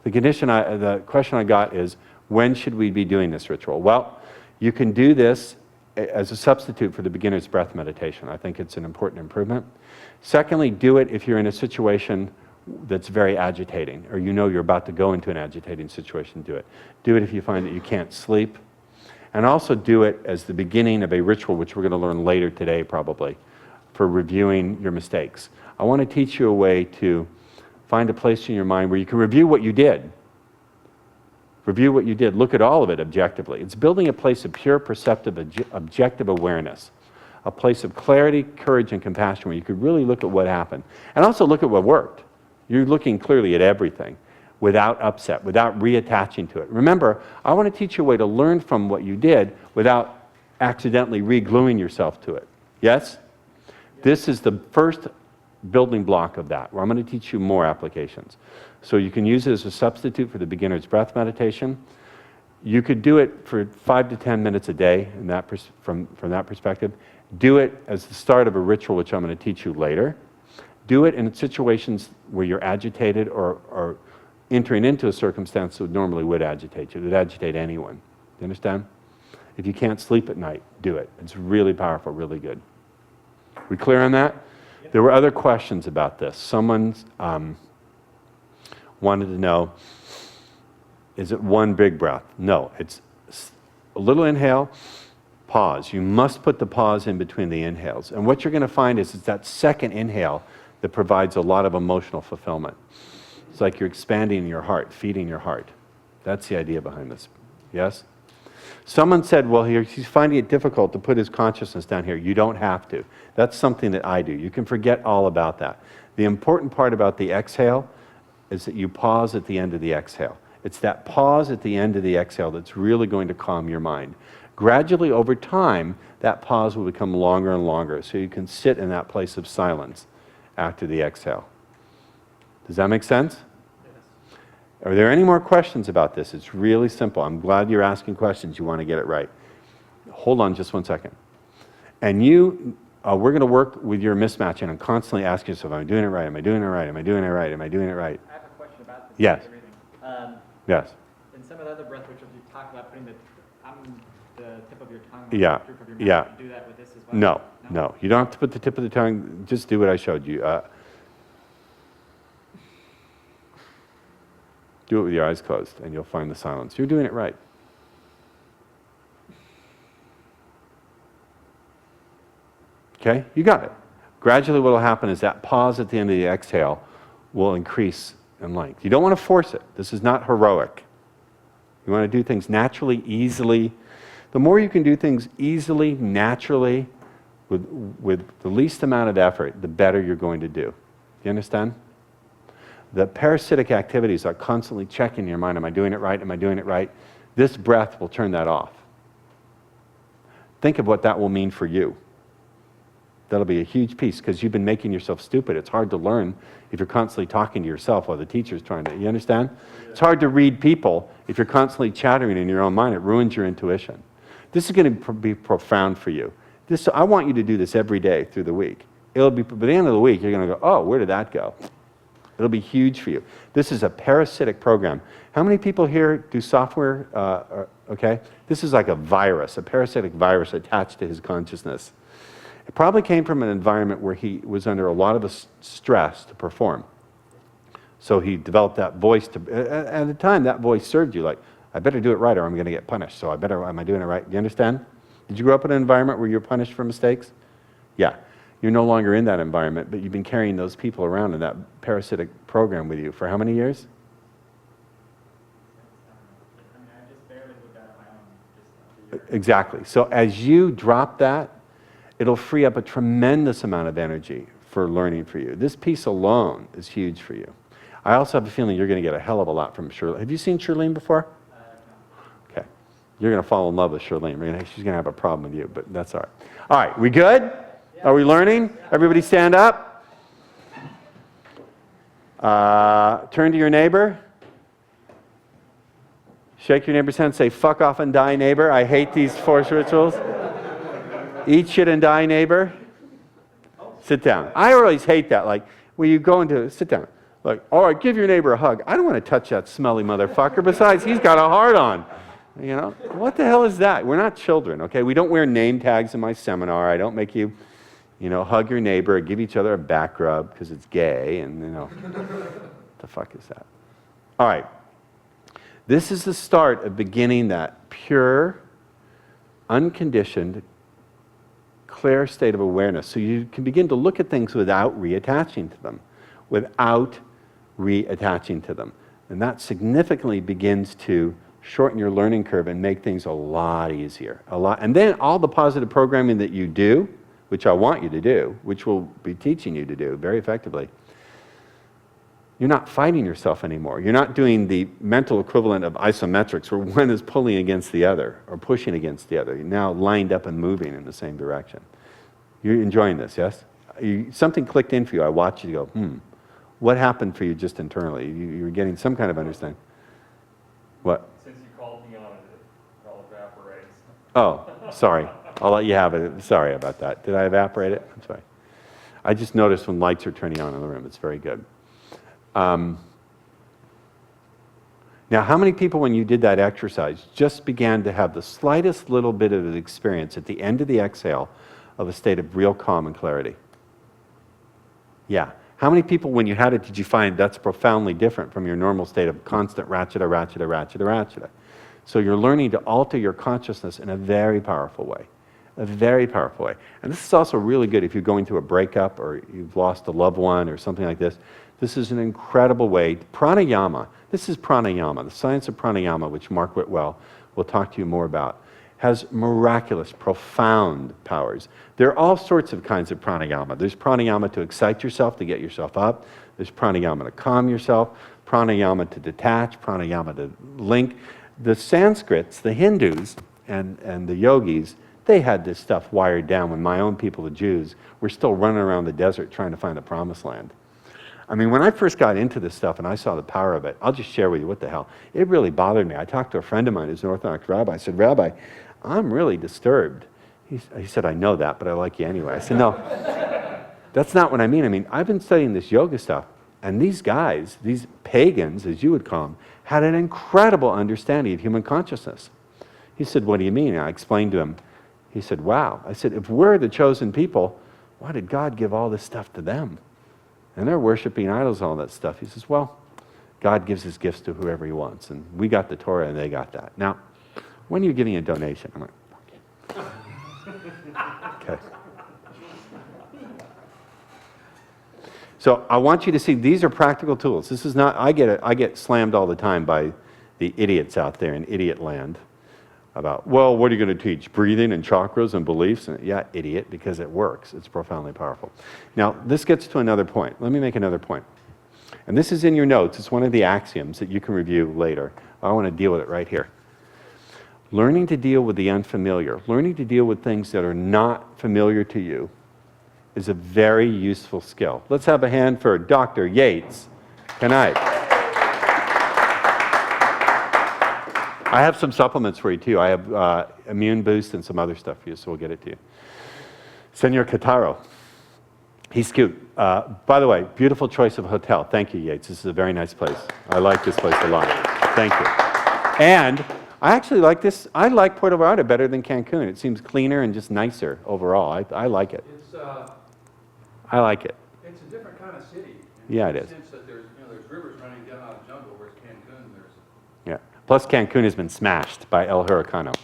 The question I got is, when should we be doing this ritual? Well, you can do this as a substitute for the beginner's breath meditation. I think it's an important improvement. Secondly, do it if you're in a situation that's very agitating, or you know you're about to go into an agitating situation, do it. Do it if you find that you can't sleep. And also do it as the beginning of a ritual, which we're going to learn later today probably, for reviewing your mistakes. I want to teach you a way to find a place in your mind where you can review what you did. Review what you did. Look at all of it objectively. It's building a place of pure, perceptive, objective awareness. A place of clarity, courage, and compassion where you could really look at what happened. And also look at what worked. You're looking clearly at everything without upset, without reattaching to it. Remember, I want to teach you a way to learn from what you did without accidentally re-gluing yourself to it. Yes? This is the first building block of that, where I'm going to teach you more applications. So you can use it as a substitute for the beginner's breath meditation. You could do it for 5 to 10 minutes a day in that from that perspective. Do it as the start of a ritual, which I'm going to teach you later. Do it in situations where you're agitated or entering into a circumstance that normally would agitate you. It would agitate anyone. You understand? If you can't sleep at night, do it. It's really powerful, really good. We clear on that? Yep. There were other questions about this. Someone wanted to know, is it one big breath? No, it's a little inhale, pause. You must put the pause in between the inhales. And what you're going to find is it's that second inhale that provides a lot of emotional fulfillment. It's like you're expanding your heart, feeding your heart. That's the idea behind this. Yes? Someone said, well, he's finding it difficult to put his consciousness down here. You don't have to. That's something that I do. You can forget all about that. The important part about the exhale is that you pause at the end of the exhale. It's that pause at the end of the exhale that's really going to calm your mind. Gradually, over time, that pause will become longer and longer, so you can sit in that place of silence after the exhale. Does that make sense? Yes. Are there any more questions about this? It's really simple. I'm glad you're asking questions. You want to get it right. Hold on just 1 second. And we're going to work with your mismatching and constantly ask yourself, am I doing it right? Am I doing it right? Am I doing it right? Am I doing it right? I have a question about this. Yes. Yes. In some of the other breath rituals, you talk about putting the tip of your tongue on Yeah. the roof of your mouth. Yeah. Do you do that with this as well? No. You don't have to put the tip of the tongue. Just do what I showed you. Do it with your eyes closed, and you'll find the silence. You're doing it right. Okay? You got it. Gradually what will happen is that pause at the end of the exhale will increase in length. You don't want to force it. This is not heroic. You want to do things naturally, easily. The more you can do things easily, naturally, with the least amount of effort, the better you're going to do. You understand? The parasitic activities are constantly checking your mind. Am I doing it right? Am I doing it right? This breath will turn that off. Think of what that will mean for you. That'll be a huge piece, because you've been making yourself stupid. It's hard to learn if you're constantly talking to yourself while the teacher's trying to, you understand? Yeah. It's hard to read people if you're constantly chattering in your own mind. It ruins your intuition. This is going to be profound for you. I want you to do this every day through the week. It'll be, by the end of the week, you're going to go, oh, where did that go? It'll be huge for you. This is a parasitic program. How many people here do software? Okay? This is like a virus, a parasitic virus attached to his consciousness. It probably came from an environment where he was under a lot of stress to perform. So he developed that voice. At the time, that voice served you like, I better do it right or I'm going to get punished. So am I doing it right? Do you understand? Did you grow up in an environment where you're punished for mistakes? Yeah. You're no longer in that environment, but you've been carrying those people around in that parasitic program with you for how many years? I just barely moved out of my own. Exactly. So as you drop that, it'll free up a tremendous amount of energy for learning for you. This piece alone is huge for you. I also have a feeling you're going to get a hell of a lot from Shirley. Have you seen Shirlene before? No. Okay. You're going to fall in love with Shirlene. She's going to have a problem with you, but that's all right. All right, we good? Are we learning? Everybody stand up. Turn to your neighbor. Shake your neighbor's hand. Say, fuck off and die, neighbor. I hate these force rituals. Eat shit and die, neighbor. Sit down. I always hate that. Like, when you go into, sit down. Like, all right, give your neighbor a hug. I don't want to touch that smelly motherfucker. Besides, he's got a heart on. You know, what the hell is that? We're not children, okay? We don't wear name tags in my seminar. I don't make you, hug your neighbor, give each other a back rub because it's gay, and, what the fuck is that? All right. This is the start of beginning that pure, unconditioned, clear state of awareness. So you can begin to look at things without reattaching to them. And that significantly begins to shorten your learning curve and make things a lot easier. And then all the positive programming that you do, which I want you to do, which we'll be teaching you to do very effectively, you're not fighting yourself anymore. You're not doing the mental equivalent of isometrics where one is pulling against the other or pushing against the other. You're now lined up and moving in the same direction. You're enjoying this, yes? Something clicked in for you. I watched you go, what happened for you just internally? You were getting some kind of understanding. What? Since you called me on it, it all evaporates. Oh, sorry. I'll let you have it. Sorry about that. Did I evaporate it? I'm sorry. I just noticed when lights are turning on in the room. It's very good. Now, how many people, when you did that exercise, just began to have the slightest little bit of an experience at the end of the exhale of a state of real calm and clarity? Yeah. How many people, when you had it, did you find that's profoundly different from your normal state of constant ratcheta? So you're learning to alter your consciousness in a very powerful way. A very powerful way. And this is also really good if you're going through a breakup or you've lost a loved one or something like this. This is an incredible way. Pranayama, this is pranayama, the science of pranayama, which Mark Whitwell will talk to you more about, has miraculous, profound powers. There are all sorts of kinds of pranayama. There's pranayama to excite yourself, to get yourself up. There's pranayama to calm yourself, pranayama to detach, pranayama to link. The Sanskrits, the Hindus, and the yogis, they had this stuff wired down when my own people, the Jews, were still running around the desert trying to find the promised land. I mean, when I first got into this stuff and I saw the power of it, I'll just share with you what the hell. It really bothered me. I talked to a friend of mine who's an Orthodox rabbi. I said, Rabbi, I'm really disturbed. He said, I know that, but I like you anyway. I said, no, that's not what I mean. I mean, I've been studying this yoga stuff, and these guys, these pagans, as you would call them, had an incredible understanding of human consciousness. He said, what do you mean? And I explained to him. He said, wow. I said, if we're the chosen people, why did God give all this stuff to them? And they're worshiping idols and all that stuff. He says, well, God gives his gifts to whoever he wants. And we got the Torah and they got that. Now, when are you giving a donation? I'm like, okay. So I want you to see these are practical tools. This is not, I get slammed all the time by the idiots out there in idiot land about, well, what are you going to teach? Breathing and chakras and beliefs? And, yeah, idiot, because it works. It's profoundly powerful. Now, this gets to another point. Let me make another point. And this is in your notes. It's one of the axioms that you can review later. I want to deal with it right here. Learning to deal with the unfamiliar, learning to deal with things that are not familiar to you is a very useful skill. Let's have a hand for Dr. Yates tonight. I have some supplements for you too. I have Immune Boost and some other stuff for you, so we'll get it to you. Senor Cataro, he's cute. By the way, beautiful choice of hotel. Thank you, Yates. This is a very nice place. I like this place a lot. Thank you. And I actually like this. I like Puerto Vallarta better than Cancun. It seems cleaner and just nicer overall. I like it. I like it. It's a different kind of city. Yeah, it is. In the sense that there's rivers running down out of the jungle, whereas Cancun, there's... Yeah. Plus, Cancun has been smashed by El Huracano.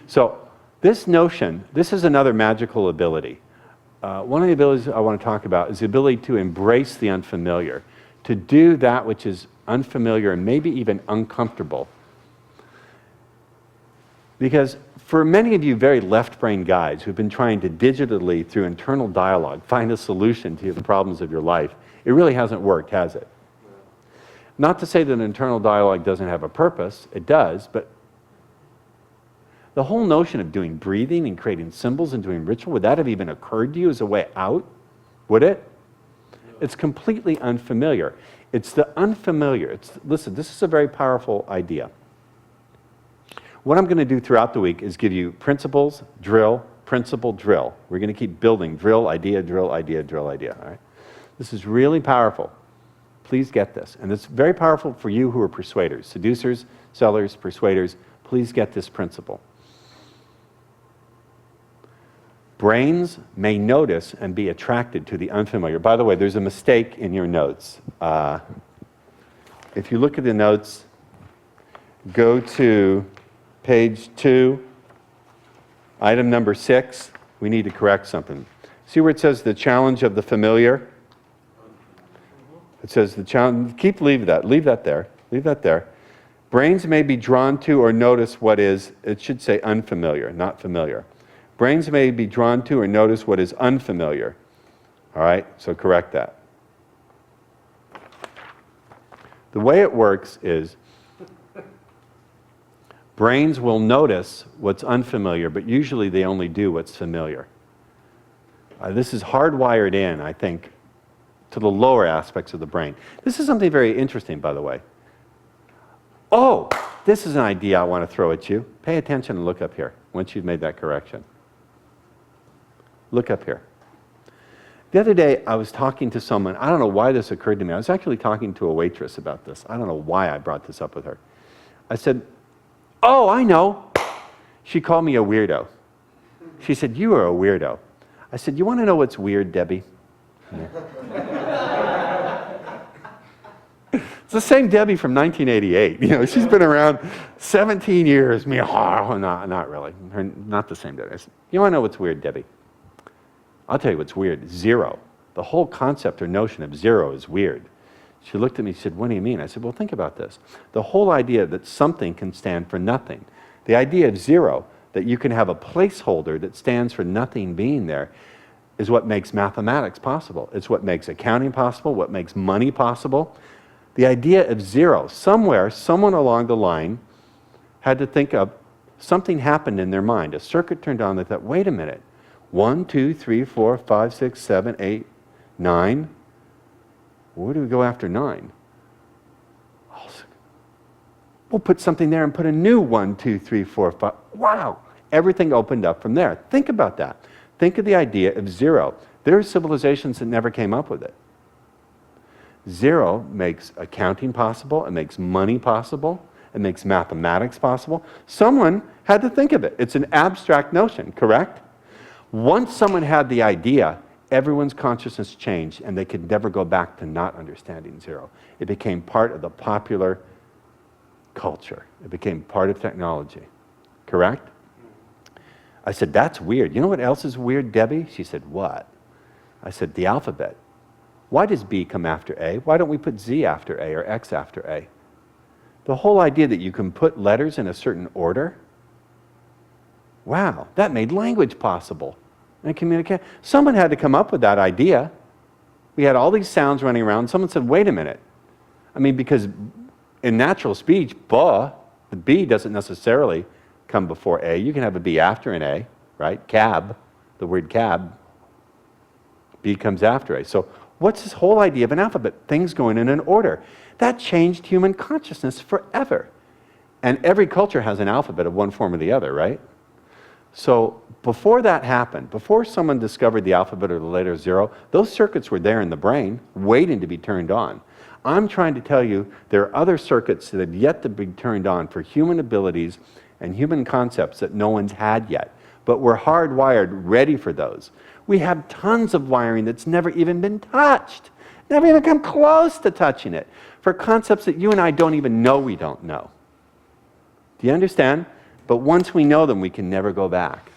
So this notion, this is another magical ability. One of the abilities I want to talk about is the ability to embrace the unfamiliar, to do that which is unfamiliar and maybe even uncomfortable. Because for many of you very left-brain guys who've been trying to digitally, through internal dialogue, find a solution to the problems of your life, it really hasn't worked, has it? Not to say that internal dialogue doesn't have a purpose, it does, but the whole notion of doing breathing and creating symbols and doing ritual, would that have even occurred to you as a way out? Would it? It's completely unfamiliar. It's the unfamiliar. Listen, this is a very powerful idea. What I'm going to do throughout the week is give you principles, drill, principle, drill. We're going to keep building drill, idea, drill, idea, drill, idea. All right? This is really powerful. Please get this. And it's very powerful for you who are persuaders, seducers, sellers, persuaders. Please get this principle. Brains may notice and be attracted to the unfamiliar. By the way, there's a mistake in your notes. If you look at the notes, go to page 2, item number 6. We need to correct something. See where it says the challenge of the familiar? It says the challenge, leave that there. Brains may be drawn to or notice what is, it should say unfamiliar, not familiar. Brains may be drawn to or notice what is unfamiliar. All right, so correct that. The way it works is brains will notice what's unfamiliar, but usually they only do what's familiar. This is hardwired in, I think, to the lower aspects of the brain. This is something very interesting, by the way. Oh, this is an idea I want to throw at you. Pay attention and look up here once you've made that correction. Look up here. The other day, I was talking to someone. I don't know why this occurred to me. I was actually talking to a waitress about this. I don't know why I brought this up with her. I said, oh, I know. She called me a weirdo. She said, you are a weirdo. I said, you want to know what's weird, Debbie? It's the same Debbie from 1988. You know, she's been around 17 years. Me, oh, not really. Not the same Debbie. I said, you want to know what's weird, Debbie? I'll tell you what's weird. Zero. The whole concept or notion of zero is weird. She looked at me and said, what do you mean? I said, well, think about this. The whole idea that something can stand for nothing. The idea of zero, that you can have a placeholder that stands for nothing being there, is what makes mathematics possible. It's what makes accounting possible, what makes money possible. The idea of zero, somewhere, someone along the line had to think of, something happened in their mind. A circuit turned on, they thought, wait a minute. 1, 2, 3, 4, 5, 6, 7, 8, 9. Where do we go after 9? We'll put something there and put a new 1, 2, 3, 4, 5. Wow! Everything opened up from there. Think about that. Think of the idea of zero. There are civilizations that never came up with it. Zero makes accounting possible, it makes money possible, it makes mathematics possible. Someone had to think of it. It's an abstract notion, correct? Once someone had the idea, everyone's consciousness changed and they could never go back to not understanding zero. It became part of the popular culture. It became part of technology, correct? I said, that's weird. You know what else is weird, Debbie? She said, what? I said, the alphabet. Why does B come after A? Why don't we put Z after A or X after A? The whole idea that you can put letters in a certain order, wow, that made language possible and communicate. Someone had to come up with that idea. We had all these sounds running around. Someone said, wait a minute. I mean, because in natural speech, the B doesn't necessarily come before A. You can have a B after an A, right? Cab, the word cab, B comes after A. So what's this whole idea of an alphabet? Things going in an order. That changed human consciousness forever. And every culture has an alphabet of one form or the other, right? So before that happened, before someone discovered the alphabet or the letter zero, those circuits were there in the brain, waiting to be turned on. I'm trying to tell you there are other circuits that have yet to be turned on for human abilities and human concepts that no one's had yet. But we're hardwired, ready for those. We have tons of wiring that's never even been touched, never even come close to touching it, for concepts that you and I don't even know we don't know. Do you understand? But once we know them, we can never go back.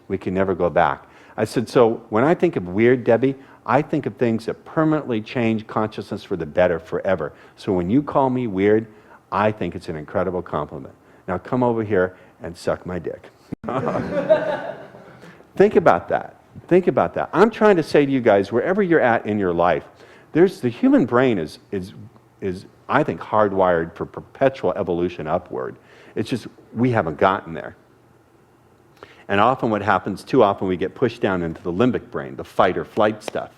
We can never go back. I said, so when I think of weird, Debbie, I think of things that permanently change consciousness for the better forever. So when you call me weird, I think it's an incredible compliment. Now come over here and suck my dick. Think about that. Think about that. I'm trying to say to you guys, wherever you're at in your life, the human brain is I think, hardwired for perpetual evolution upward. It's just we haven't gotten there. And often what happens, too often we get pushed down into the limbic brain, the fight or flight stuff.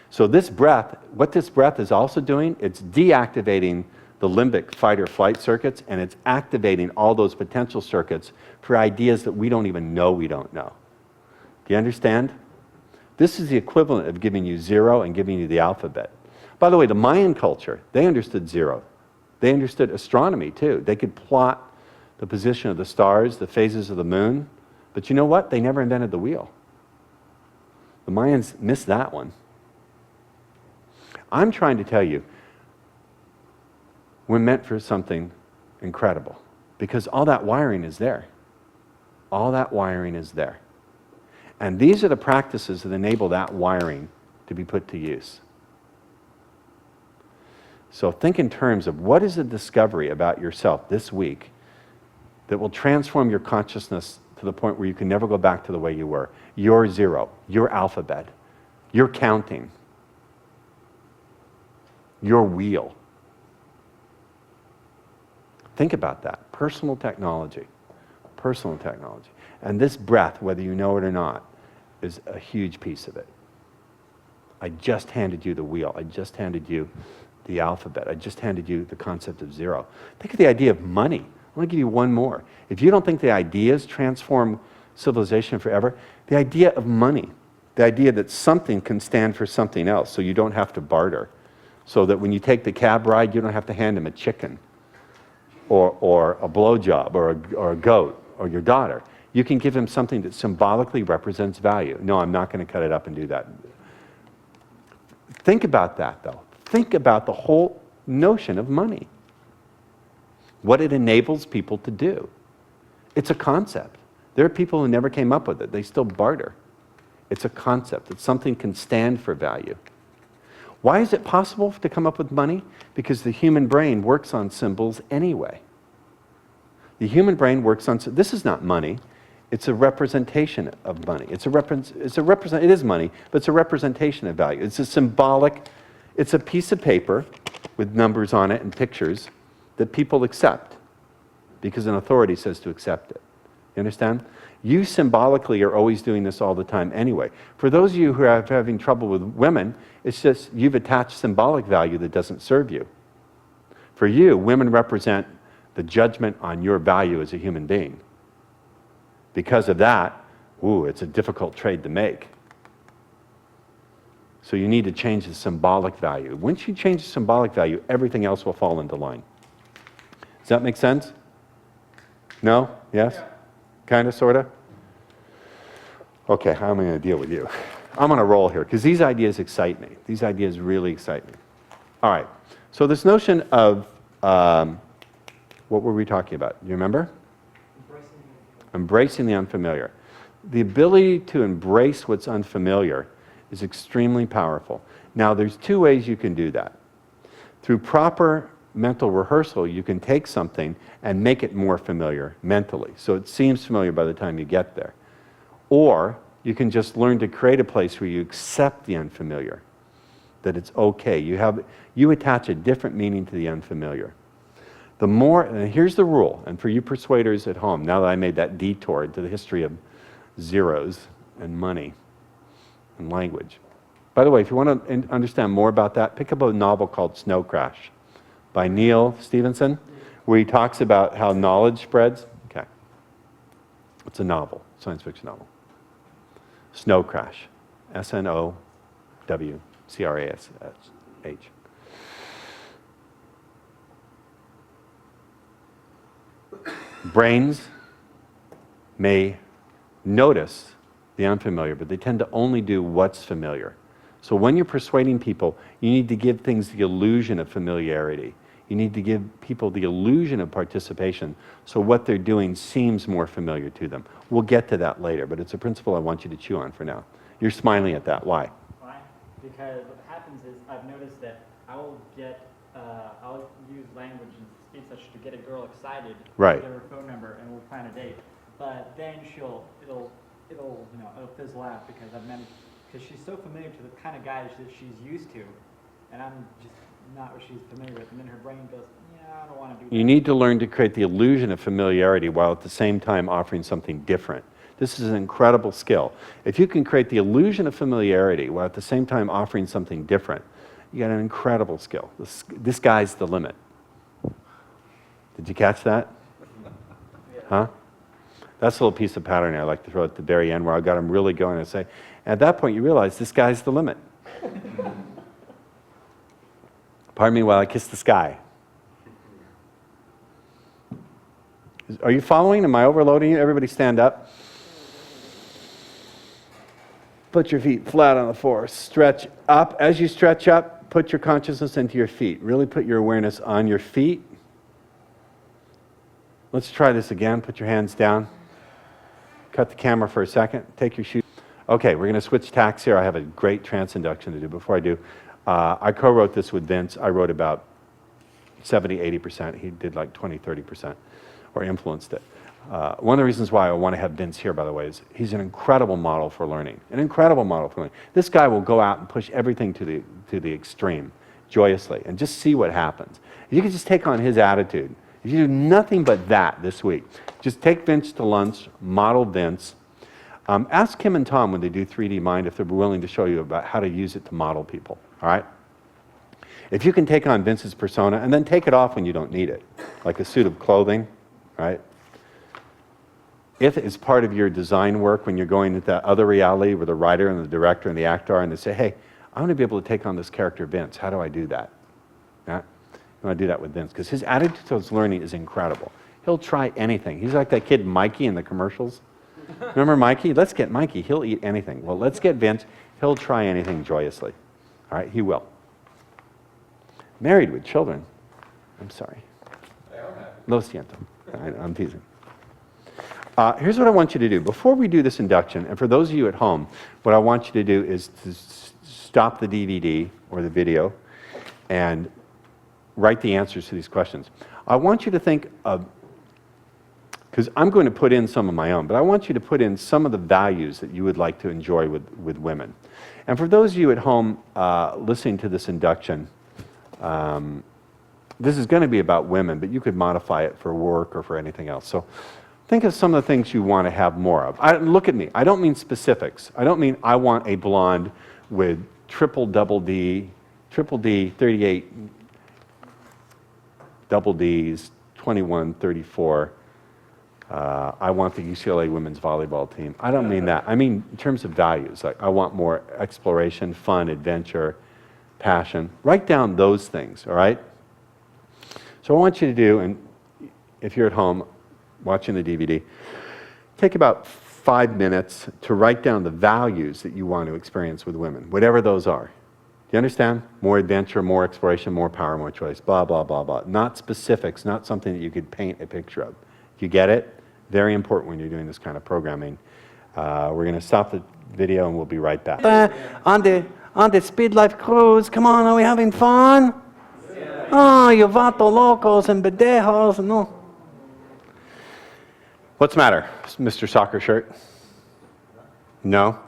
So this breath, what this breath is also doing, it's deactivating the limbic fight or flight circuits, and it's activating all those potential circuits for ideas that we don't even know we don't know. Do you understand? This is the equivalent of giving you zero and giving you the alphabet. By the way, the Mayan culture, they understood zero. They understood astronomy too. They could plot the position of the stars, the phases of the moon. But you know what? They never invented the wheel. The Mayans missed that one. I'm trying to tell you, we're meant for something incredible because all that wiring is there. All that wiring is there. And these are the practices that enable that wiring to be put to use. So think in terms of what is a discovery about yourself this week that will transform your consciousness to the point where you can never go back to the way you were. Your zero, your alphabet, your counting, your wheel. Think about that. Personal technology. Personal technology. And this breath, whether you know it or not, is a huge piece of it. I just handed you the wheel. I just handed you the alphabet. I just handed you the concept of zero. Think of the idea of money. I'm going to give you one more. If you don't think the ideas transform civilization forever, the idea of money, the idea that something can stand for something else so you don't have to barter, so that when you take the cab ride, you don't have to hand him a chicken or a blowjob or a goat or your daughter. You can give him something that symbolically represents value. No, I'm not going to cut it up and do that. Think about that, though. Think about the whole notion of money. What it enables people to do. It's a concept. There are people who never came up with it. They still barter. It's a concept. It's something can stand for value. Why is it possible to come up with money? Because the human brain works on symbols anyway. The human brain works on, this is not money. It's a representation of money. It is money, but it's a representation of value. It's a symbolic, it's a piece of paper with numbers on it and pictures that people accept because an authority says to accept it. You understand? You symbolically are always doing this all the time anyway. For those of you who are having trouble with women, it's just you've attached symbolic value that doesn't serve you. For you, women represent the judgment on your value as a human being. Because of that, it's a difficult trade to make. So you need to change the symbolic value. Once you change the symbolic value, everything else will fall into line. Does that make sense? No? Yes? Yeah. Kind of, sort of? Okay, how am I going to deal with you? I'm on a roll here, because these ideas excite me. These ideas really excite me. All right, so this notion of, what were we talking about? Do you remember? Embracing the unfamiliar. The ability to embrace what's unfamiliar is extremely powerful. Now, there's two ways you can do that. Through proper mental rehearsal, you can take something and make it more familiar mentally, so it seems familiar by the time you get there. Or you can just learn to create a place where you accept the unfamiliar, that it's okay. You attach a different meaning to the unfamiliar. The more, and here's the rule, and for you persuaders at home, now that I made that detour into the history of zeros and money and language. By the way, if you want to understand more about that, pick up a novel called Snow Crash by Neil Stevenson, where he talks about how knowledge spreads. Okay. It's a novel, science fiction novel. Snow Crash, S-N-O-W-C-R-A-S-H. Brains may notice the unfamiliar, but they tend to only do what's familiar. So when you're persuading people, you need to give things the illusion of familiarity. You need to give people the illusion of participation, so what they're doing seems more familiar to them. We'll get to that later, but it's a principle I want you to chew on for now. You're smiling at that. Why? Why? Because what happens is I've noticed that I'll use language and speech such to get a girl excited. Right. Get her phone number and we'll plan a date. But then it'll fizzle out because because she's so familiar to the kind of guys that she's used to, and I'm just not what she's familiar with. And then her brain goes, yeah, I don't want to do that. You need to learn to create the illusion of familiarity while at the same time offering something different. This is an incredible skill. If you can create the illusion of familiarity while at the same time offering something different, you got an incredible skill. This guy's the limit. Did you catch that? Huh? That's a little piece of pattern I like to throw at the very end where I got him really going and say, at that point you realize this guy's the limit. Pardon me while I kiss the sky. Are you following? Am I overloading you? Everybody stand up. Put your feet flat on the floor. Stretch up. As you stretch up, put your consciousness into your feet. Really put your awareness on your feet. Let's try this again. Put your hands down. Cut the camera for a second. Take your shoes. Okay, we're going to switch tacks here. I have a great trance induction to do. Before I do, I co-wrote this with Vince. I wrote about 70, 80%. He did like 20, 30%, or influenced it. One of the reasons why I want to have Vince here, by the way, is he's an incredible model for learning. An incredible model for learning. This guy will go out and push everything to the extreme, joyously, and just see what happens. If you could just take on his attitude, if you do nothing but that this week, just take Vince to lunch, model Vince. Ask Kim and Tom when they do 3D Mind if they're willing to show you about how to use it to model people, all right? If you can take on Vince's persona and then take it off when you don't need it, like a suit of clothing, right? If it's part of your design work when you're going into that other reality where the writer and the director and the actor are and they say, hey, I want to be able to take on this character Vince. How do I do that? Yeah? I want to do that with Vince because his attitude towards learning is incredible. He'll try anything. He's like that kid Mikey in the commercials. Remember Mikey? Let's get Mikey. He'll eat anything. Well, let's get Vince. He'll try anything joyously. All right? He will. Married with children. I'm sorry. Lo siento. I'm teasing. Here's what I want you to do. Before we do this induction, and for those of you at home, what I want you to do is to stop the DVD or the video and write the answers to these questions. I want you to think of, because I'm going to put in some of my own, but I want you to put in some of the values that you would like to enjoy with women. And for those of you at home listening to this induction, this is going to be about women, but you could modify it for work or for anything else. So think of some of the things you want to have more of. Look at me. I don't mean specifics. I don't mean I want a blonde with triple D, 38 double Ds, 21, 34. I want the UCLA women's volleyball team. I don't mean that. I mean in terms of values. Like I want more exploration, fun, adventure, passion. Write down those things, all right? So I want you to do, and if you're at home watching the DVD, take about 5 minutes to write down the values that you want to experience with women, whatever those are. Do you understand? More adventure, more exploration, more power, more choice, blah, blah, blah, blah. Not specifics, not something that you could paint a picture of. You get it? Very important when you're doing this kind of programming. We're going to stop the video and we'll be right back. On the Speed Life cruise, come on, are we having fun? Yeah. Oh, you vato locos and bedejos, no. What's the matter, Mr. Soccer Shirt? No?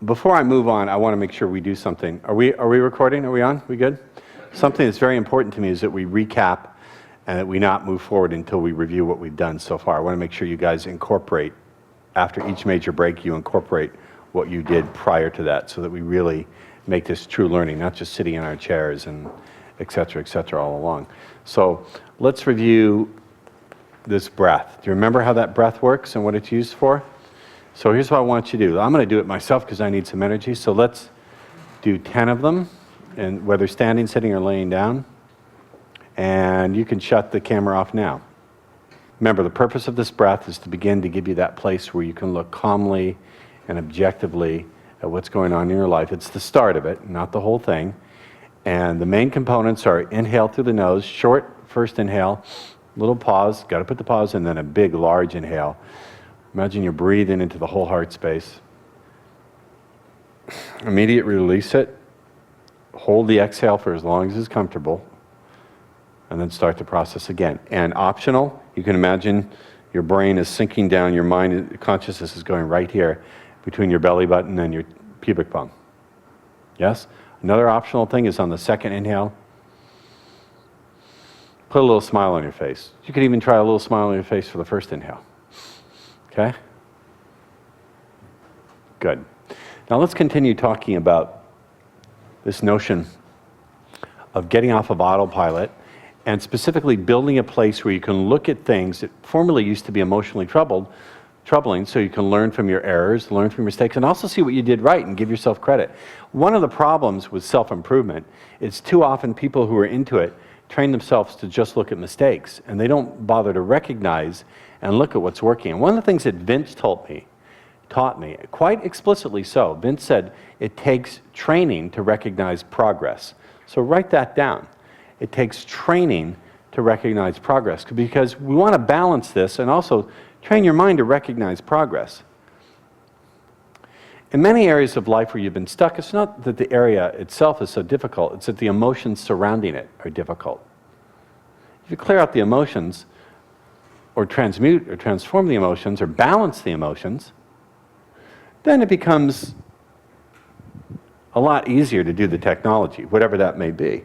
Before I move on, I want to make sure we do something. Are we recording? Are we on? We good? Something that's very important to me is that we recap and that we not move forward until we review what we've done so far. I want to make sure you guys incorporate, after each major break, you incorporate what you did prior to that so that we really make this true learning, not just sitting in our chairs and et cetera, all along. So let's review this breath. Do you remember how that breath works and what it's used for? So here's what I want you to do. I'm going to do it myself because I need some energy. So let's do 10 of them, and whether standing, sitting, or laying down. And you can shut the camera off now. Remember, the purpose of this breath is to begin to give you that place where you can look calmly and objectively at what's going on in your life. It's the start of it, not the whole thing. And the main components are inhale through the nose, short first inhale, little pause, got to put the pause in, then a big, large inhale. Imagine you're breathing into the whole heart space. Immediate release it. Hold the exhale for as long as is comfortable. And then start the process again. And optional, you can imagine your brain is sinking down, your mind, consciousness is going right here between your belly button and your pubic bone. Yes? Another optional thing is on the second inhale, put a little smile on your face. You could even try a little smile on your face for the first inhale. Okay? Good. Now let's continue talking about this notion of getting off of autopilot and specifically building a place where you can look at things that formerly used to be emotionally troubled, troubling, so you can learn from your errors, learn from your mistakes, and also see what you did right and give yourself credit. One of the problems with self-improvement is too often people who are into it train themselves to just look at mistakes, and they don't bother to recognize and look at what's working. And one of the things that Vince taught me, quite explicitly so, Vince said, it takes training to recognize progress. So write that down. It takes training to recognize progress, because we want to balance this and also train your mind to recognize progress. In many areas of life where you've been stuck, it's not that the area itself is so difficult, it's that the emotions surrounding it are difficult. If you clear out the emotions, or transmute or transform the emotions, or balance the emotions, then it becomes a lot easier to do the technology, whatever that may be.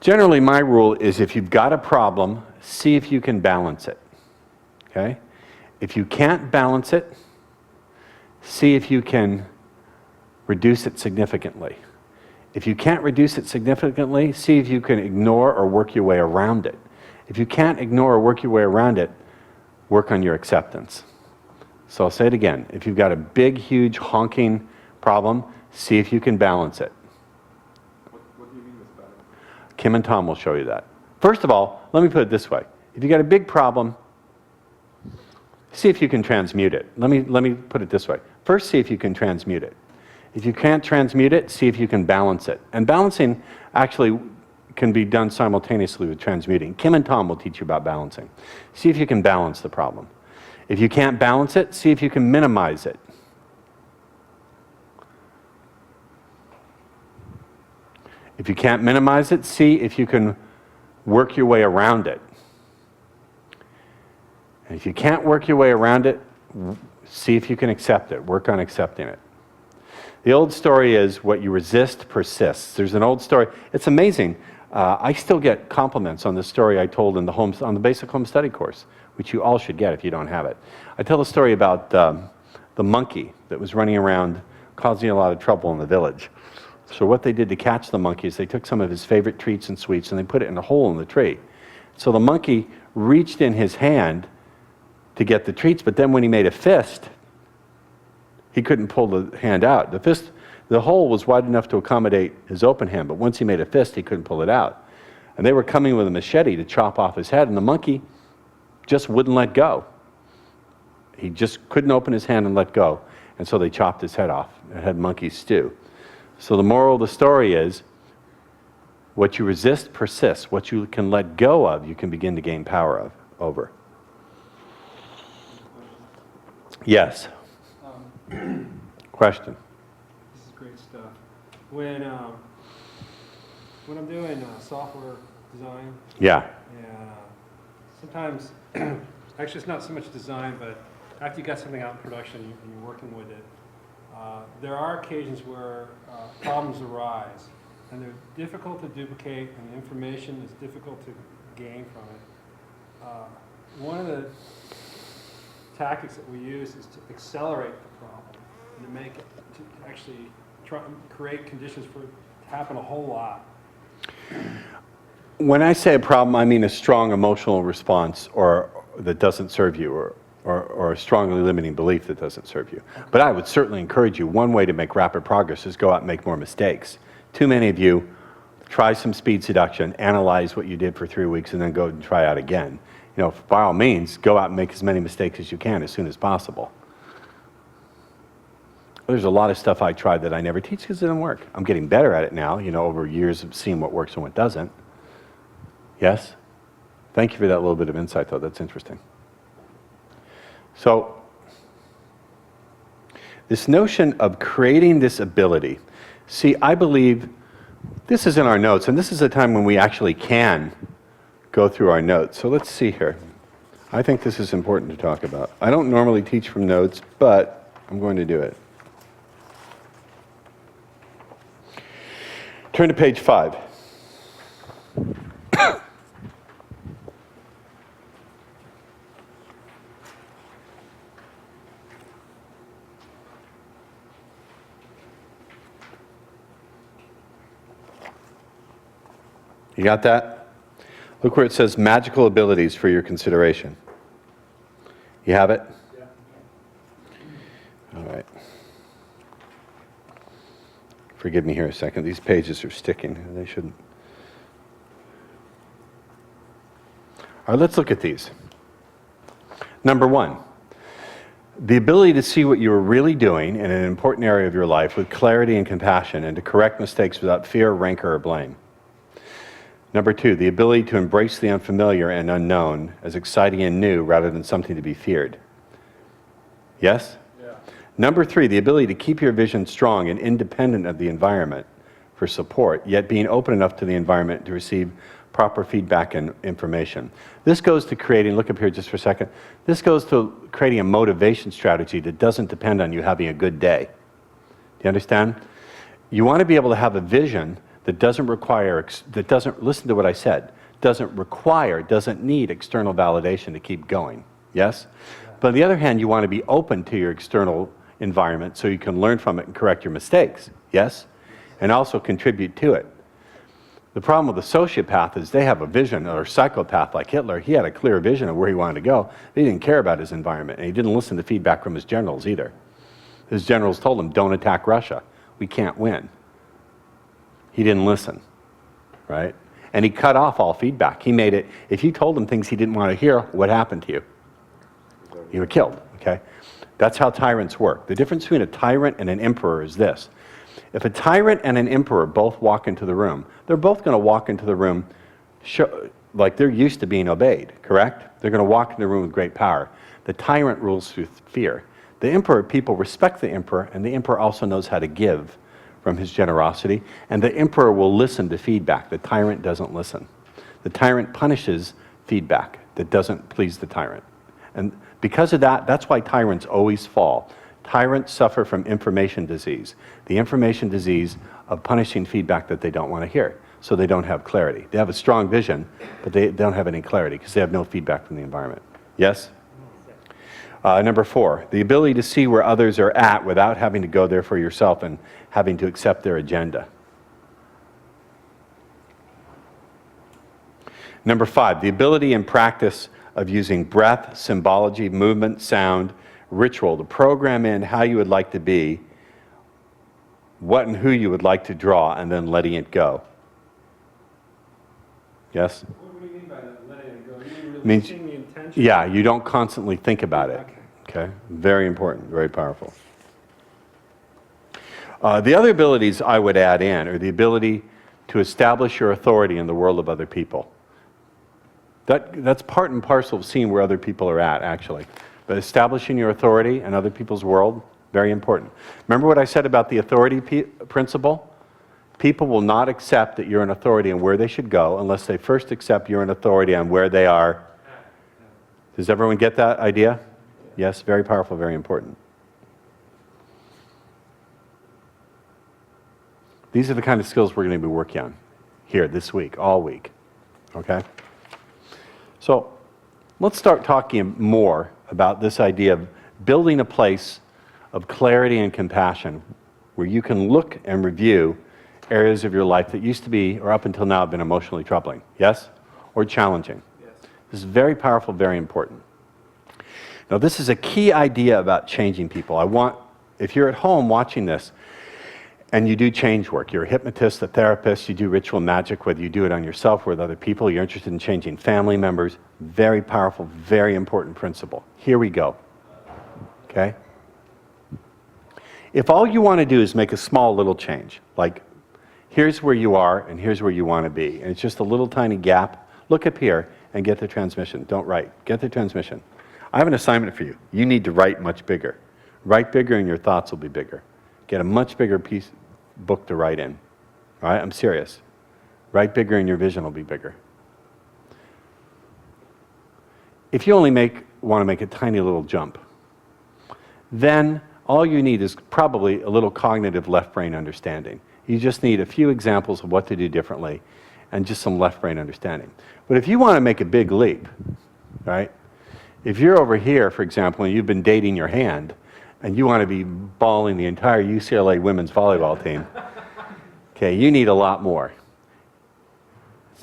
Generally, my rule is if you've got a problem, see if you can balance it, okay? If you can't balance it, see if you can reduce it significantly. If you can't reduce it significantly, see if you can ignore or work your way around it. If you can't ignore or work your way around it, work on your acceptance. So I'll say it again. If you've got a big, huge, honking problem, see if you can balance it. What do you mean it's better? Kim and Tom will show you that. First of all, let me put it this way. If you've got a big problem, see if you can transmute it. Let me put it this way. First, see if you can transmute it. If you can't transmute it, see if you can balance it. And balancing actually can be done simultaneously with transmuting. Kim and Tom will teach you about balancing. See if you can balance the problem. If you can't balance it, see if you can minimize it. If you can't minimize it, see if you can work your way around it. And if you can't work your way around it, see if you can accept it. Work on accepting it. The old story is, what you resist persists. There's an old story. It's amazing. I still get compliments on the story I told on the basic home study course, which you all should get if you don't have it. I tell the story about the monkey that was running around causing a lot of trouble in the village. So what they did to catch the monkey is they took some of his favorite treats and sweets and they put it in a hole in the tree. So the monkey reached in his hand to get the treats, but then when he made a fist, he couldn't pull the hand out. The hole was wide enough to accommodate his open hand, but once he made a fist, he couldn't pull it out. And they were coming with a machete to chop off his head, and the monkey just wouldn't let go. He just couldn't open his hand and let go, and so they chopped his head off. It had monkey stew. So the moral of the story is, what you resist persists. What you can let go of, you can begin to gain power over. Yes. Question. This is great stuff. When I'm doing software design, Yeah. sometimes, actually it's not so much design, but after you got something out in production and you're working with it, there are occasions where problems arise, and they're difficult to duplicate, and the information is difficult to gain from it. One of the tactics that we use is to accelerate the problem and to make it, to actually try and create conditions for it to happen a whole lot. When I say a problem, I mean a strong emotional response or that doesn't serve you, or a strongly limiting belief that doesn't serve you. But I would certainly encourage you, one way to make rapid progress is go out and make more mistakes. Too many of you try some speed seduction, analyze what you did for 3 weeks, and then go and try out again. You know, by all means, go out and make as many mistakes as you can as soon as possible. There's a lot of stuff I tried that I never teach because it didn't work. I'm getting better at it now, you know, over years of seeing what works and what doesn't. Yes? Thank you for that little bit of insight, though. That's interesting. So, this notion of creating this ability. See, I believe this is in our notes, and this is a time when we actually can go through our notes. So let's see here. I think this is important to talk about. I don't normally teach from notes, but I'm going to do it. Turn to page 5. You got that? Look where it says magical abilities for your consideration. You have it? Yeah. All right. Forgive me here a second. These pages are sticking. They shouldn't. All right, let's look at these. Number one, the ability to see what you are really doing in an important area of your life with clarity and compassion and to correct mistakes without fear, rancor, or blame. Number two, the ability to embrace the unfamiliar and unknown as exciting and new rather than something to be feared. Yes? Yeah. Number three, the ability to keep your vision strong and independent of the environment for support, yet being open enough to the environment to receive proper feedback and information. This goes to creating, look up here just for a second, this goes to creating a motivation strategy that doesn't depend on you having a good day. Do you understand? You want to be able to have a vision that doesn't require, that doesn't, listen to what I said, doesn't require, doesn't need external validation to keep going. Yes? But on the other hand, you want to be open to your external environment so you can learn from it and correct your mistakes. Yes? And also contribute to it. The problem with the sociopath is they have a vision, or a psychopath like Hitler, he had a clear vision of where he wanted to go. He didn't care about his environment, and he didn't listen to feedback from his generals either. His generals told him, don't attack Russia. We can't win. He didn't listen, right? And he cut off all feedback. He made it, if you told him things he didn't want to hear, what happened to you? You were killed, okay? That's how tyrants work. The difference between a tyrant and an emperor is this. If a tyrant and an emperor both walk into the room, they're both going to walk into the room like they're used to being obeyed, correct? They're going to walk into the room with great power. The tyrant rules through fear. The emperor, people respect the emperor, and the emperor also knows how to give from his generosity, and the emperor will listen to feedback. The tyrant doesn't listen. The tyrant punishes feedback that doesn't please the tyrant. And because of that, that's why tyrants always fall. Tyrants suffer from information disease, the information disease of punishing feedback that they don't want to hear, so they don't have clarity. They have a strong vision, but they don't have any clarity because they have no feedback from the environment. Yes? Number four, the ability to see where others are at without having to go there for yourself and having to accept their agenda. Number five, the ability and practice of using breath, symbology, movement, sound, ritual to program in how you would like to be, what and who you would like to draw, and then letting it go. Yes? What do you mean by that, letting it go? You mean Means- releasing the intention? Yeah, you don't constantly think about it. Okay. Okay? Very important, very powerful. The other abilities I would add in are the ability to establish your authority in the world of other people. That's part and parcel of seeing where other people are at, actually. But establishing your authority in other people's world, very important. Remember what I said about the authority principle? People will not accept that you're an authority on where they should go unless they first accept you're an authority on where they are. Does everyone get that idea? Yes, very powerful, very important. These are the kind of skills we're going to be working on here this week, all week. Okay? So let's start talking more about this idea of building a place of clarity and compassion where you can look and review areas of your life that used to be, or up until now, have been emotionally troubling. Yes? Or challenging. Yes. This is very powerful, very important. Now, this is a key idea about changing people. If you're at home watching this, and you do change work, you're a hypnotist, a therapist, you do ritual magic, whether you do it on yourself or with other people, you're interested in changing family members, very powerful, very important principle. Here we go. Okay? If all you want to do is make a small little change, like here's where you are and here's where you want to be, and it's just a little tiny gap, look up here and get the transmission. Don't write. Get the transmission. I have an assignment for you. You need to write much bigger. Write bigger and your thoughts will be bigger. Get a much bigger book to write in. All right? I'm serious. Write bigger and your vision will be bigger. If you only want to make a tiny little jump, then all you need is probably a little cognitive left brain understanding. You just need a few examples of what to do differently and just some left brain understanding. But if you want to make a big leap, right? If you're over here, for example, and you've been dating your hand, and you want to be balling the entire UCLA women's volleyball team, okay, you need a lot more.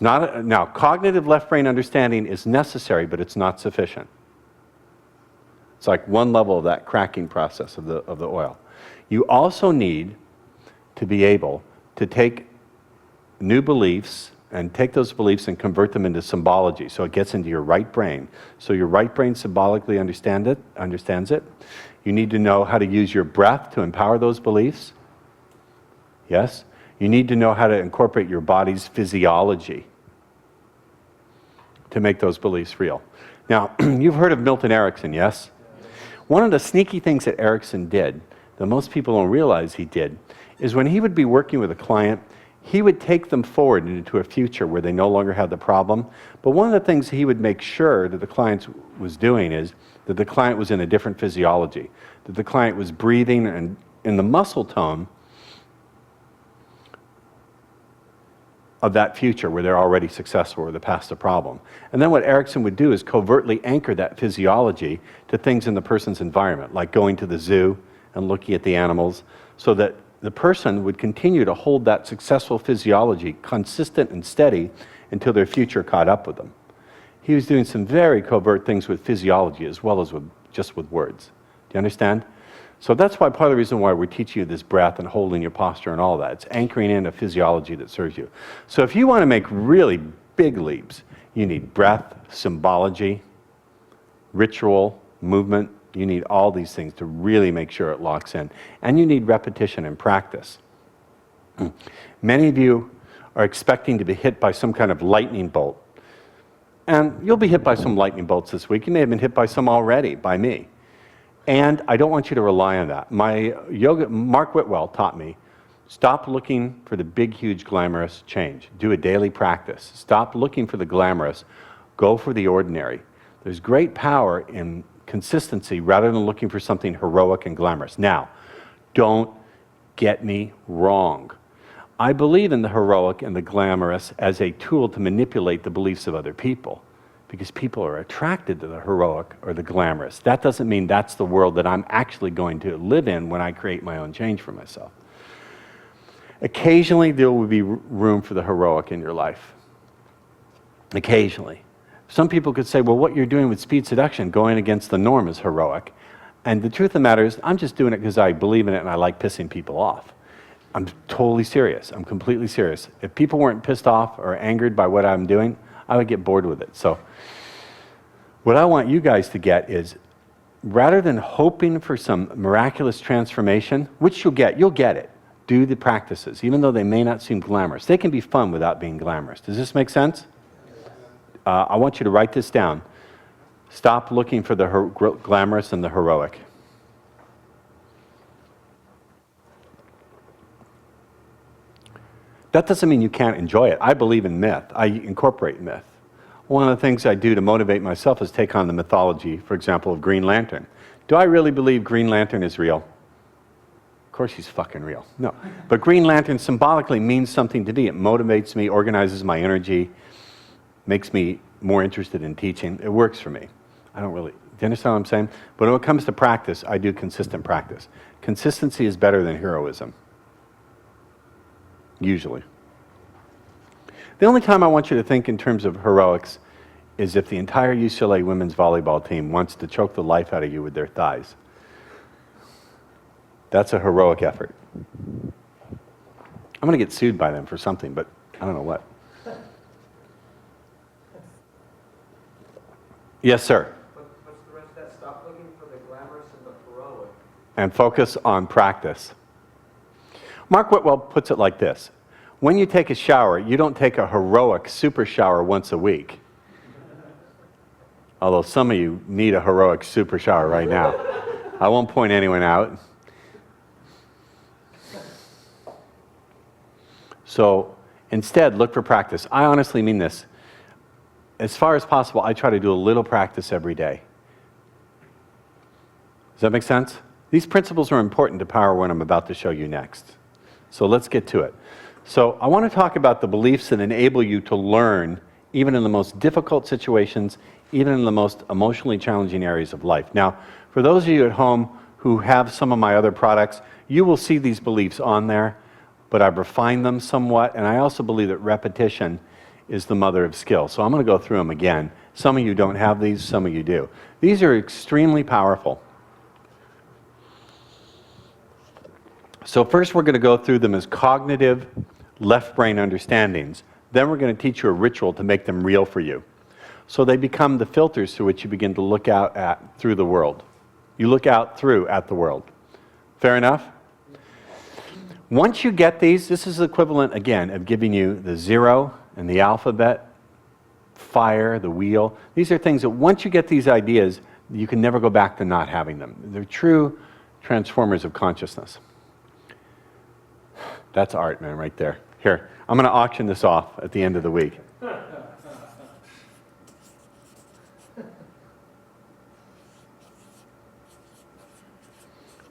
It's not now, cognitive left brain understanding is necessary, but it's not sufficient. It's like one level of that cracking process of the oil. You also need to be able to take new beliefs and take those beliefs and convert them into symbology, so it gets into your right brain. So your right brain symbolically understands it. You need to know how to use your breath to empower those beliefs. Yes? You need to know how to incorporate your body's physiology to make those beliefs real. Now, you've heard of Milton Erickson, yes? One of the sneaky things that Erickson did, that most people don't realize he did, is when he would be working with a client, he would take them forward into a future where they no longer had the problem. But one of the things he would make sure that the client was doing is that the client was in a different physiology, that the client was breathing and in the muscle tone of that future where they're already successful or they're past the problem. And then what Erickson would do is covertly anchor that physiology to things in the person's environment, like going to the zoo and looking at the animals, so that the person would continue to hold that successful physiology consistent and steady until their future caught up with them. He was doing some very covert things with physiology as well as just with words. Do you understand? So that's why part of the reason why we're teaching you this breath and holding your posture and all that. It's anchoring in a physiology that serves you. So if you want to make really big leaps, you need breath, symbology, ritual, movement. You need all these things to really make sure it locks in. And you need repetition and practice. Many of you are expecting to be hit by some kind of lightning bolt. And you'll be hit by some lightning bolts this week. You may have been hit by some already, by me. And I don't want you to rely on that. Mark Whitwell taught me, stop looking for the big, huge, glamorous change. Do a daily practice. Stop looking for the glamorous. Go for the ordinary. There's great power in consistency rather than looking for something heroic and glamorous. Now, don't get me wrong. I believe in the heroic and the glamorous as a tool to manipulate the beliefs of other people, because people are attracted to the heroic or the glamorous. That doesn't mean that's the world that I'm actually going to live in when I create my own change for myself. Occasionally, there will be room for the heroic in your life. Occasionally. Some people could say, well, what you're doing with speed seduction, going against the norm, is heroic. And the truth of the matter is, I'm just doing it because I believe in it and I like pissing people off. I'm totally serious. I'm completely serious. If people weren't pissed off or angered by what I'm doing, I would get bored with it. So what I want you guys to get is, rather than hoping for some miraculous transformation, which you'll get it. Do the practices, even though they may not seem glamorous. They can be fun without being glamorous. Does this make sense? I want you to write this down. Stop looking for the glamorous and the heroic. That doesn't mean you can't enjoy it. I believe in myth. I incorporate myth. One of the things I do to motivate myself is take on the mythology, for example, of Green Lantern. Do I really believe Green Lantern is real? Of course he's fucking real. No. But Green Lantern symbolically means something to me. It motivates me, organizes my energy, makes me more interested in teaching. It works for me. I don't really, do you understand what I'm saying? But when it comes to practice, I do consistent practice. Consistency is better than heroism. Usually. The only time I want you to think in terms of heroics is if the entire UCLA women's volleyball team wants to choke the life out of you with their thighs. That's a heroic effort. I'm going to get sued by them for something, but I don't know what. Yes, sir. What's the rest of that? Stop looking for the glamorous and the heroic. And focus on practice. Mark Whitwell puts it like this. When you take a shower, you don't take a heroic super shower once a week. Although some of you need a heroic super shower right now. I won't point anyone out. So instead, look for practice. I honestly mean this. As far as possible, I try to do a little practice every day. Does that make sense? These principles are important to power what I'm about to show you next. So let's get to it. So I want to talk about the beliefs that enable you to learn even in the most difficult situations, even in the most emotionally challenging areas of life. Now, for those of you at home who have some of my other products, you will see these beliefs on there, but I've refined them somewhat, and I also believe that repetition is the mother of skill. So I'm going to go through them again. Some of you don't have these, some of you do. These are extremely powerful. So first we're going to go through them as cognitive left brain understandings. Then we're going to teach you a ritual to make them real for you. So they become the filters through which you begin to look out at through the world. You look out through at the world. Fair enough? Once you get these, this is the equivalent, again, of giving you the zero and the alphabet, fire, the wheel. These are things that once you get these ideas, you can never go back to not having them. They're true transformers of consciousness. That's art, man, right there. Here, I'm going to auction this off at the end of the week.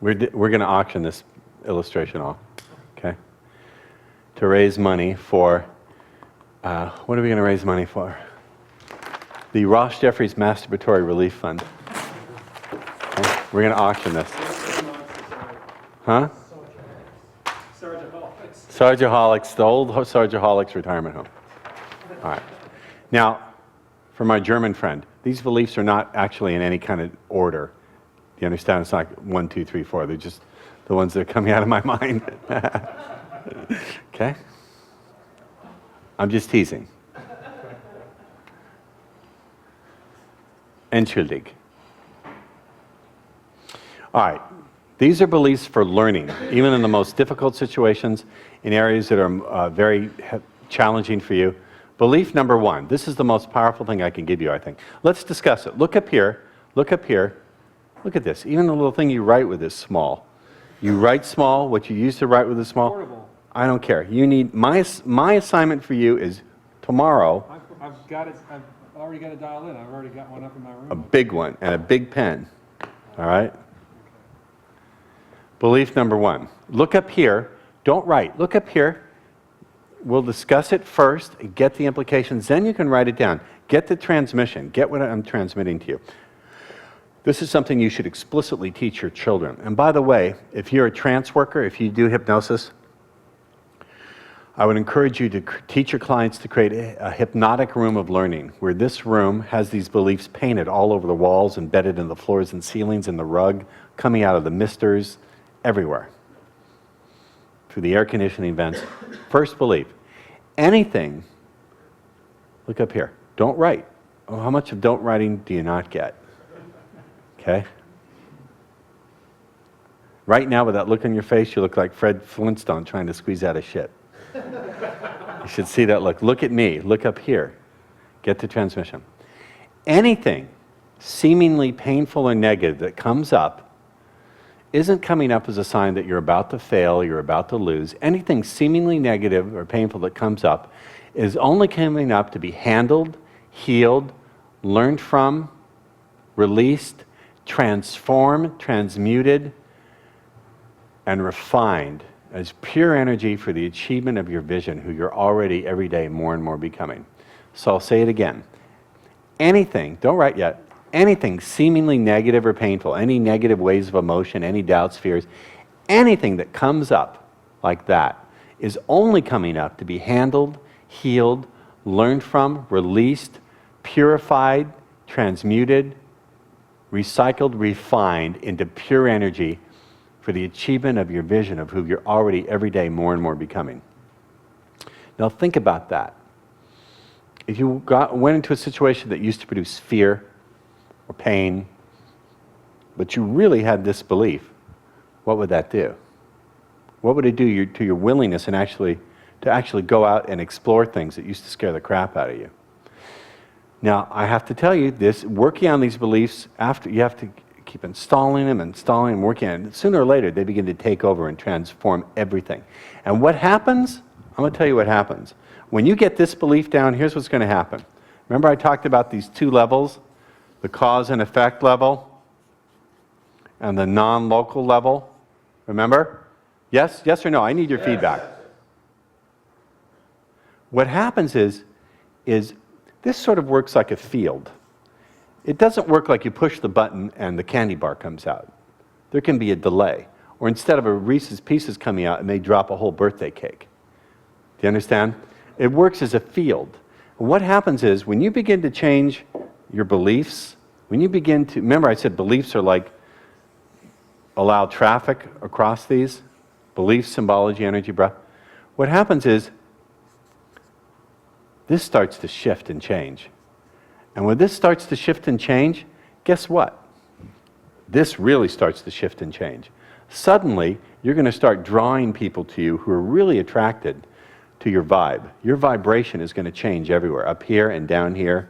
We're going to auction this illustration off, okay? To raise money for, what are we going to raise money for? The Ross Jeffries Masturbatory Relief Fund. Okay? We're going to auction this. Huh? Sargaholics, the old Sargaholics retirement home. All right. Now, for my German friend, these beliefs are not actually in any kind of order. You understand? It's not like 1, 2, 3, 4. They're just the ones that are coming out of my mind. Okay? I'm just teasing. Entschuldig. All right. These are beliefs for learning, even in the most difficult situations, in areas that are very challenging for you. Belief number 1. This is the most powerful thing I can give you, I think. Let's discuss it. Look up here. Look up here. Look at this. Even the little thing you write with is small. You write small. What you used to write with is small. Portable. I don't care. You need my assignment for you is tomorrow. I've got it. I've already got it dialed in. I've already got one up in my room. A big one and a big pen. All right? Belief number 1. Look up here. Don't write. Look up here. We'll discuss it first, get the implications, then you can write it down. Get the transmission. Get what I'm transmitting to you. This is something you should explicitly teach your children. And by the way, if you're a trance worker, if you do hypnosis, I would encourage you to teach your clients to create a hypnotic room of learning, where this room has these beliefs painted all over the walls, embedded in the floors and ceilings, in the rug, coming out of the misters, everywhere. Through the air conditioning vents. First belief, anything, look up here, don't write. Oh, how much of don't writing do you not get? Okay? Right now, with that look on your face, you look like Fred Flintstone trying to squeeze out of shit. You should see that look. Look at me. Look up here. Get the transmission. Anything seemingly painful or negative that comes up isn't coming up as a sign that you're about to fail, you're about to lose. Anything seemingly negative or painful that comes up is only coming up to be handled, healed, learned from, released, transformed, transmuted, and refined as pure energy for the achievement of your vision, who you're already every day more and more becoming. So I'll say it again. Anything, don't write yet, anything seemingly negative or painful, any negative waves of emotion, any doubts, fears, anything that comes up like that is only coming up to be handled, healed, learned from, released, purified, transmuted, recycled, refined into pure energy for the achievement of your vision of who you're already every day more and more becoming. Now think about that. If you went into a situation that used to produce fear or pain, but you really had this belief, what would that do? What would it do to your willingness and to actually go out and explore things that used to scare the crap out of you? Now, I have to tell you this, working on these beliefs, you have to keep installing them, working on it. Sooner or later, they begin to take over and transform everything. And what happens? I'm going to tell you what happens. When you get this belief down, here's what's going to happen. Remember I talked about these 2 levels? The cause and effect level and the non-local level? Remember? Yes? Yes or no? I need your feedback. What happens is this sort of works like a field. It doesn't work like you push the button and the candy bar comes out. There can be a delay. Or instead of a Reese's Pieces coming out, it may drop a whole birthday cake. Do you understand? It works as a field. What happens is when you begin to change your beliefs, when you begin to, remember I said beliefs are like allow traffic across these, belief, symbology, energy, breath. What happens is this starts to shift and change. And when this starts to shift and change, guess what? This really starts to shift and change. Suddenly, you're going to start drawing people to you who are really attracted to your vibe. Your vibration is going to change everywhere, up here and down here.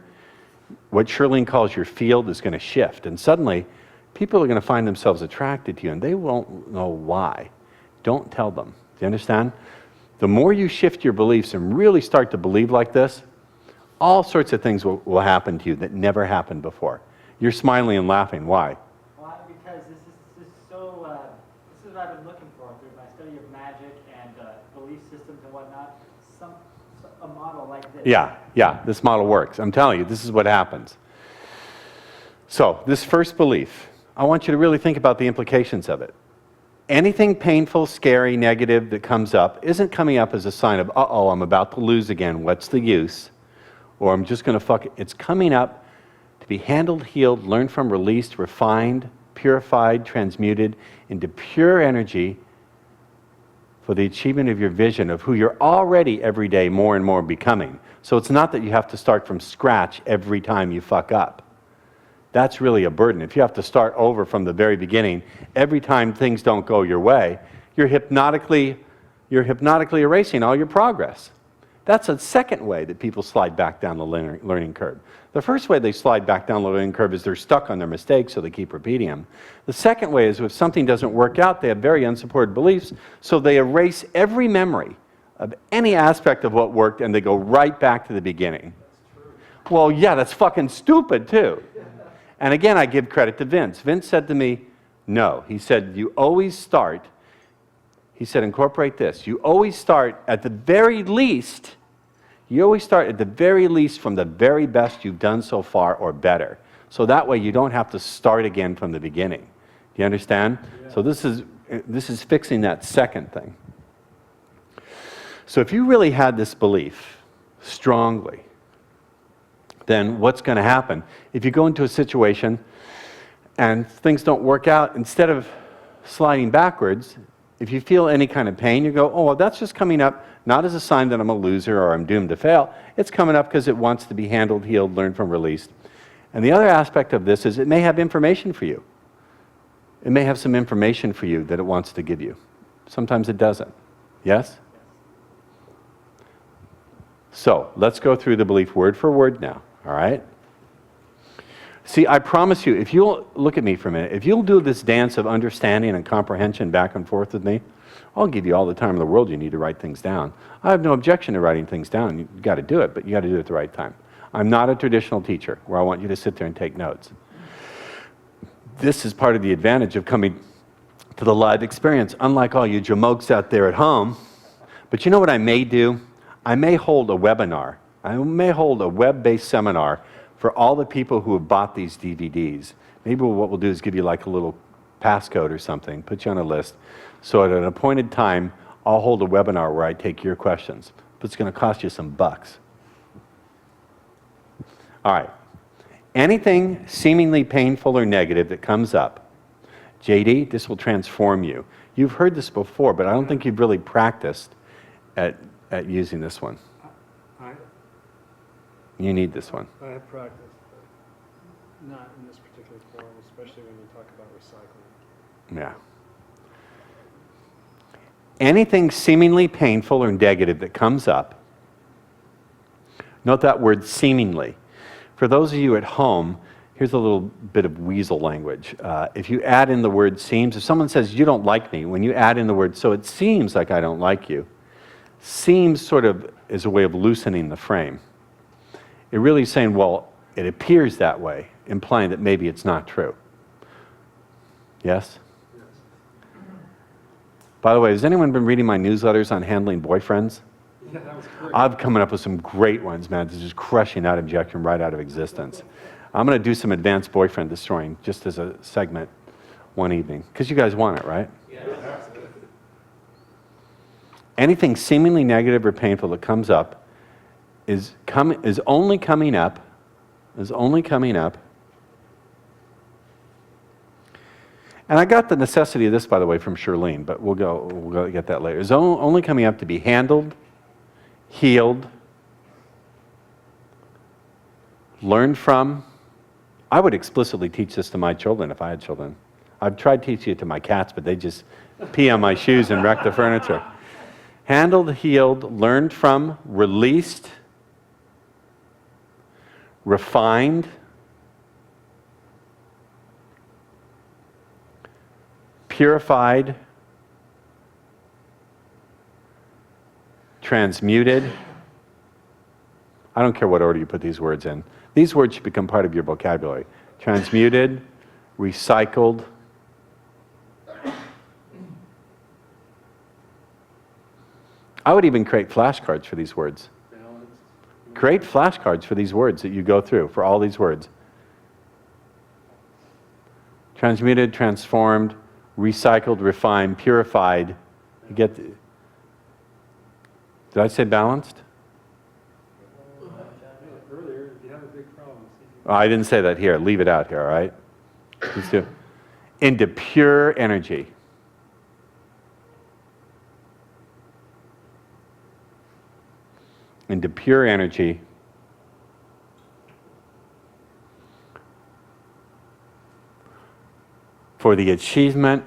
What Shirlene calls your field is going to shift. And suddenly, people are going to find themselves attracted to you, and they won't know why. Don't tell them. Do you understand? The more you shift your beliefs and really start to believe like this, all sorts of things will happen to you that never happened before. You're smiling and laughing. Why? Well, because this is so, this is what I've been looking for through my study of magic and belief systems and whatnot. A model like this. Yeah, this model works. I'm telling you, this is what happens. So, this first belief, I want you to really think about the implications of it. Anything painful, scary, negative that comes up isn't coming up as a sign of, uh-oh, I'm about to lose again, what's the use? Or I'm just going to fuck it. It's coming up to be handled, healed, learned from, released, refined, purified, transmuted into pure energy for the achievement of your vision of who you're already every day more and more becoming. So it's not that you have to start from scratch every time you fuck up. That's really a burden. If you have to start over from the very beginning, every time things don't go your way, you're hypnotically erasing all your progress. That's a second way that people slide back down the learning curve. The first way they slide back down the learning curve is they're stuck on their mistakes, so they keep repeating them. The second way is if something doesn't work out, they have very unsupported beliefs, so they erase every memory of any aspect of what worked, and they go right back to the beginning. Well, yeah, that's fucking stupid, too. And again, I give credit to Vince. Vince said to me, no. He said, you always start, he said, incorporate this. You always start at the very least, from the very best you've done so far or better. So that way you don't have to start again from the beginning. Do you understand? Yeah. So this is fixing that second thing. So if you really had this belief strongly, then what's going to happen? If you go into a situation and things don't work out, instead of sliding backwards, if you feel any kind of pain, you go, oh, well, that's just coming up not as a sign that I'm a loser or I'm doomed to fail. It's coming up because it wants to be handled, healed, learned from, released. And the other aspect of this is it may have information for you. It may have some information for you that it wants to give you. Sometimes it doesn't. Yes? So, let's go through the belief word for word now. All right? See, I promise you, if you'll look at me for a minute, if you'll do this dance of understanding and comprehension back and forth with me, I'll give you all the time in the world you need to write things down. I have no objection to writing things down. You've got to do it, but you got to do it at the right time. I'm not a traditional teacher where I want you to sit there and take notes. This is part of the advantage of coming to the live experience, unlike all you jamokes out there at home. But you know what I may do? I may hold a webinar. I may hold a web-based seminar for all the people who have bought these DVDs. Maybe what we'll do is give you like a little passcode or something, put you on a list. So at an appointed time, I'll hold a webinar where I take your questions. But it's going to cost you some bucks. All right. Anything seemingly painful or negative that comes up, JD, this will transform you. You've heard this before, but I don't think you've really practiced at using this one. You need this one. I have practiced, but not in this particular form, especially when you talk about recycling. Yeah. Anything seemingly painful or negative that comes up, note that word seemingly. For those of you at home, here's a little bit of weasel language. If you add in the word seems, if someone says, you don't like me, when you add in the word, so it seems like I don't like you, seems sort of is a way of loosening the frame. It really is saying, well, it appears that way, implying that maybe it's not true. Yes? Yes. By the way, has anyone been reading my newsletters on handling boyfriends? Yeah, that was great. I've coming up with some great ones, man. This is just crushing that objection right out of existence. I'm going to do some advanced boyfriend destroying just as a segment one evening. Because you guys want it, right? Yeah. Anything seemingly negative or painful that comes up, is only coming up, and I got the necessity of this, by the way, from Shirlene, but we'll go get that later. Is only coming up to be handled, healed, learned from. I would explicitly teach this to my children if I had children. I've tried teaching it to my cats, but they just pee on my shoes and wreck the furniture. Handled, healed, learned from, released, refined, purified, transmuted. I don't care what order you put these words in. These words should become part of your vocabulary. Transmuted, recycled, I would even create flashcards for these words. Balanced. Create flashcards for these words that you go through, for all these words. Transmuted, transformed, recycled, refined, purified. You get did I say balanced? Earlier, if you have a big problem, Oh, I didn't say that here. Leave it out here, all right? Let's do it. Into pure energy. Into pure energy. For the achievement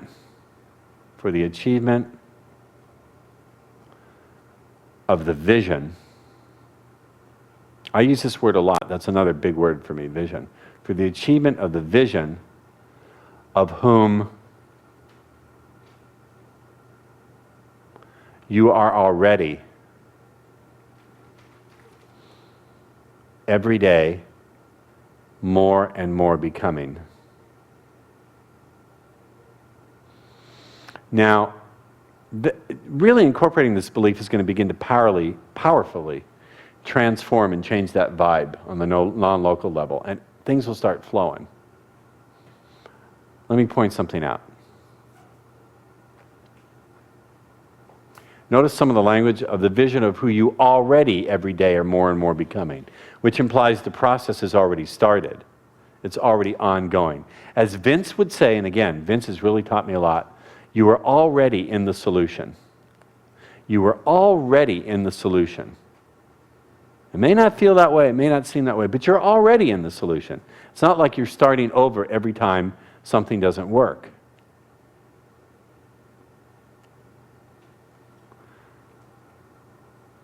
of the vision. I use this word a lot. That's another big word for me, vision. For the achievement of the vision of whom you are already every day more and more becoming. Now, really incorporating this belief is going to begin to powerfully transform and change that vibe on the non-local level, and things will start flowing. Let me point something out. Notice some of the language of the vision of who you already every day are more and more becoming, which implies the process has already started. It's already ongoing. As Vince would say, and again, Vince has really taught me a lot, you are already in the solution. You are already in the solution. It may not feel that way, it may not seem that way, but you're already in the solution. It's not like you're starting over every time something doesn't work.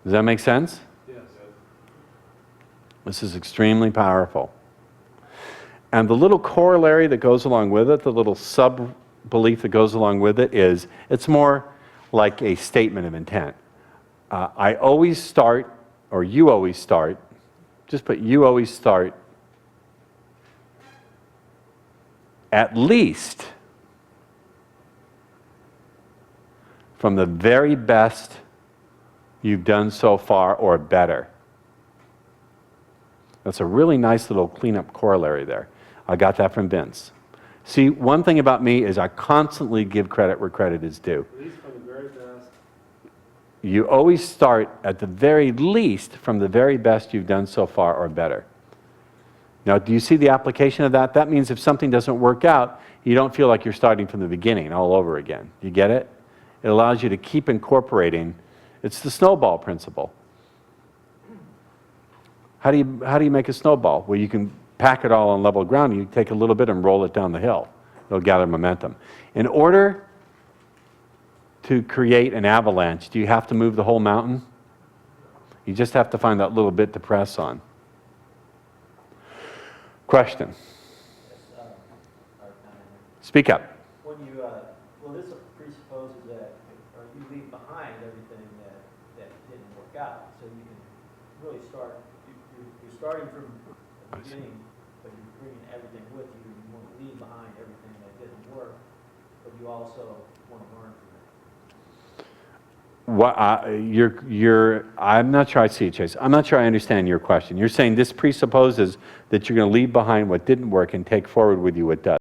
Does that make sense? yes. This is extremely powerful. And the little corollary that goes along with it, the little sub-belief that goes along with it is, it's more like a statement of intent. I always start, or you always start, just put you always start at least from the very best you've done so far or better. That's a really nice little cleanup corollary there. I got that from Vince. See, one thing about me is I constantly give credit where credit is due. At least from the very best. You always start at the very least from the very best you've done so far or better. Now, do you see the application of that? That means if something doesn't work out, you don't feel like you're starting from the beginning all over again. You get it? It allows you to keep incorporating. It's the snowball principle. How do you make a snowball? Well, you can pack it all on level ground. You take a little bit and roll it down the hill. It'll gather momentum. In order to create an avalanche, do you have to move the whole mountain? You just have to find that little bit to press on. Question. Speak up. When you, well, this presupposes that, or you leave behind everything that didn't work out, so you can really start, you're starting from the beginning, but you're bringing everything with you. You want to leave behind everything that didn't work, but you also want to learn from it. What, I'm not sure I see it, Chase. I'm not sure I understand your question. You're saying this presupposes that you're going to leave behind what didn't work and take forward with you what does.